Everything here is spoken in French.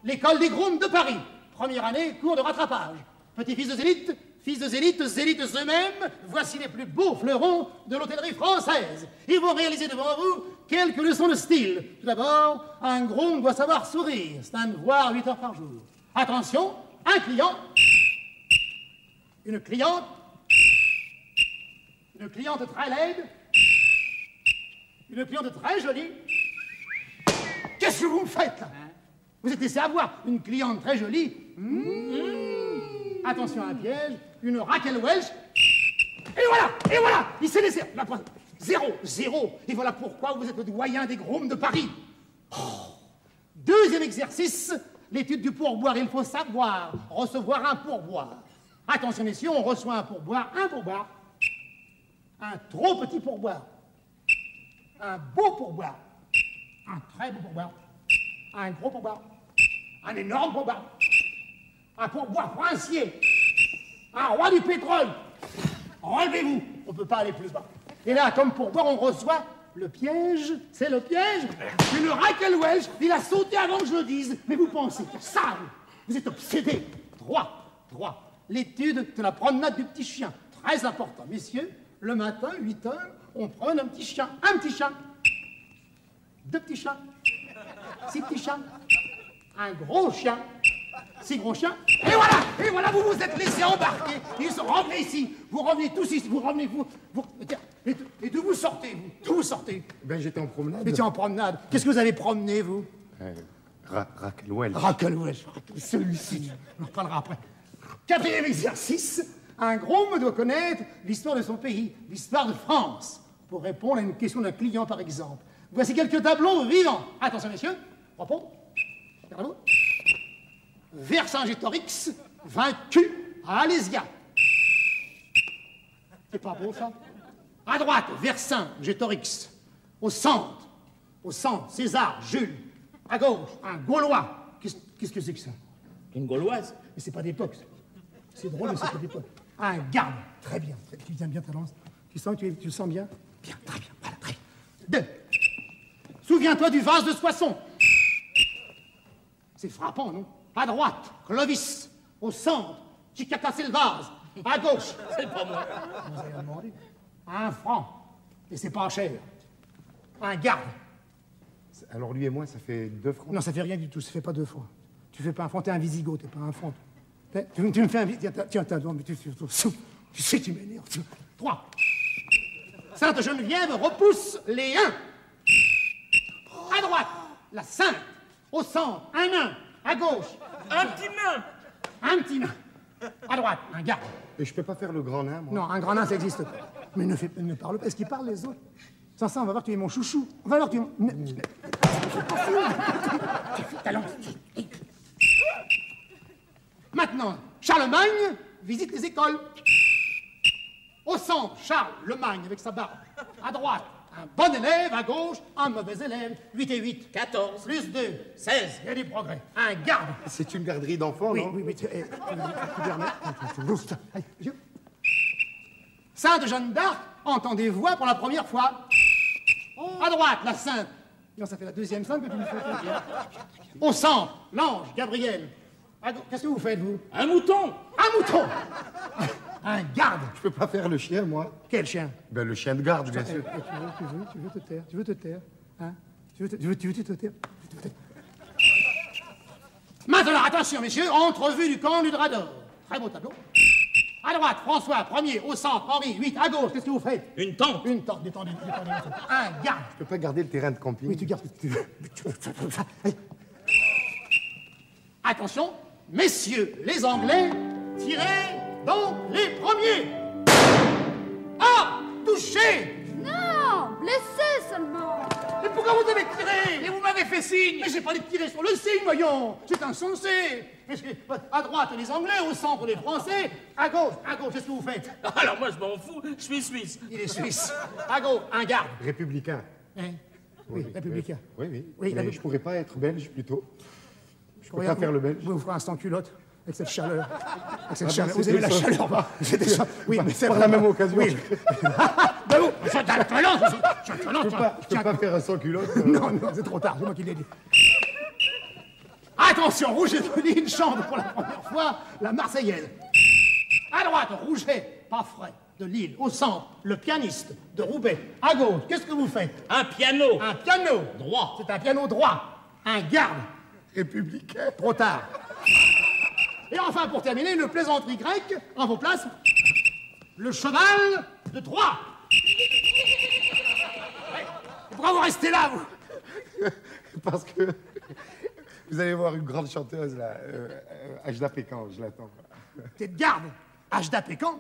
l'école des grooms de Paris. Première année, cours de rattrapage. Petits-fils de zélites, fils de zélites, zélites eux-mêmes, voici les plus beaux fleurons de l'hôtellerie française. Ils vont réaliser devant vous quelques leçons de style. Tout d'abord, un groom doit savoir sourire. C'est un devoir 8 heures par jour. Attention, un client, une cliente très laide, une cliente très jolie. Qu'est-ce que vous me faites là? Vous êtes laissé avoir une cliente très jolie. Attention à un piège, une Raquel Welch. Et voilà, il s'est laissé. Zéro. Et voilà pourquoi vous êtes le doyen des grooms de Paris. Deuxième exercice, l'étude du pourboire. Il faut savoir recevoir un pourboire. Attention messieurs, on reçoit un pourboire, un trop petit pourboire, un beau pourboire, un très beau pourboire, un gros pourboire, un énorme pourboire, un pourboire princier, un roi du pétrole. Relevez-vous, on ne peut pas aller plus bas. Et là, comme pourboire, on reçoit le piège, c'est le piège. Une Raquel Welch, il a sauté avant que je le dise. Mais vous pensez que ça, vous êtes obsédé. Droit. L'étude de la promenade du petit chien. Très important. Messieurs, le matin, 8 heures, on promène un petit chien. Un petit chat. 2 petits chats. 6 petits chats. Un gros chien. 6 gros chiens. Et voilà, vous vous êtes laissé embarquer. Ils sont rentrés ici. Vous revenez tous ici. Et d'où vous sortez, vous? D'où vous sortez? Ben, j'étais en promenade. Vous étiez en promenade. Qu'est-ce que vous avez promené, vous? Raquel Welch. Raquel Welch. Celui-ci. On reparlera après. 4e exercice. Un groom doit connaître l'histoire de son pays, l'histoire de France, pour répondre à une question d'un client, par exemple. Voici quelques tableaux vivants. Attention, messieurs. Repos. Regardez-vous. Vercingétorix vaincu à Alésia. C'est pas beau, ça? À droite, Vercingétorix. Au centre, César, Jules. À gauche, un Gaulois. Qu'est-ce que c'est que ça? Une Gauloise? Mais c'est pas d'époque. C'est drôle, mais c'est pas d'époque. Un garde. Très bien. Tu viens bien, Talence. Tu le sens bien? Bien, très bien. Voilà, très bien. 2. Souviens-toi du vase de Soissons. C'est frappant, non? À droite, Clovis. Au centre, qui a cassé le vase. À gauche. C'est pas moi. Vous avez demandé. 1 franc. Et c'est pas cher. Un garde. Alors lui et moi, ça fait 2 francs. Non, ça fait rien du tout. Ça fait pas 2 francs. Tu fais pas un franc, t'es un visigoth, t'es pas un franc. Tu me fais un visigoth. Tiens, mais tu sais, tu m'énerves. 3. Sainte-Geneviève repousse les 1. À droite, la Sainte. Au centre, un nain. À gauche, un petit nain. Un petit nain. À droite, un garde. Et je peux pas faire le grand nain, moi? Non, un grand nain, ça existe pas. Mais ne parle pas. Est-ce qu'il parle les autres? Sans ça, on va voir que tu es mon chouchou. On va voir que tu es mon... Maintenant, Charlemagne visite les écoles. Au centre, Charlemagne avec sa barbe. À droite, un bon élève. À gauche, un mauvais élève. 8 et 8. 14. Plus 2. 16. Il y a du progrès. Un garde. C'est une garderie d'enfants, non? Oui, tu Sainte Jeanne d'Arc entend des voix pour la première fois. À droite, la Sainte. Non, ça fait la 2e Sainte que tu me fais. Au centre, l'ange, Gabriel. Qu'est-ce que vous faites, vous? Un mouton. Un mouton. Un garde. Je peux pas faire le chien, moi. Quel chien? Ben, le chien de garde, bien sûr. Tu veux te taire. Tu veux te taire. Hein? Tu veux te taire. Maintenant, attention, messieurs, entrevue du camp du Drap d'Or. Très beau tableau. À droite, François, premier. Au centre, Henri, 8. À gauche, qu'est-ce que vous faites? Une tente. Une tente, détendez. Un garde. Je peux pas garder le terrain de camping. Oui, tu gardes ce que tu veux. Attention, messieurs les Anglais, tirez donc les premiers. Ah, touché. Non, blessé seulement. Mais pourquoi vous avez tiré? Et vous m'avez fait signe. Mais j'ai pas tiré sur le signe, voyons. C'est insensé. À droite, les Anglais, au centre, les Français. À gauche, qu'est-ce que vous faites? Alors moi, je m'en fous. Je suis suisse. Il est suisse. À gauche, un garde. Républicain. Hein? Oui, républicain. Oui. Oui, mais je pourrais pas être belge, plutôt. Je peux pas Regarde, faire le belge. Vous ferez un sans-culotte. Avec cette chaleur. Vous Vous avez la chaleur, pas? Oui, mais c'est par la même occasion. Oui. Ben vous, je Je peux pas faire un sans culotte. Non, c'est trop tard, c'est moi qui l'ai dit. Attention, Rouget de Lille chante pour la première fois la Marseillaise. À droite, Rouget, pas frais, de Lille. Au centre, le pianiste de Roubaix. À gauche, qu'est-ce que vous faites? Un piano. Un piano. Droit. C'est un piano droit. Un garde. Républicain. Trop tard. Et enfin, pour terminer, une plaisanterie grecque, en vos places, le cheval de Troie. Pourquoi vous restez là, vous? Parce que vous allez voir une grande chanteuse, là, Ajda Pekkan, je l'attends. T'es de garde, Ajda Pekkan.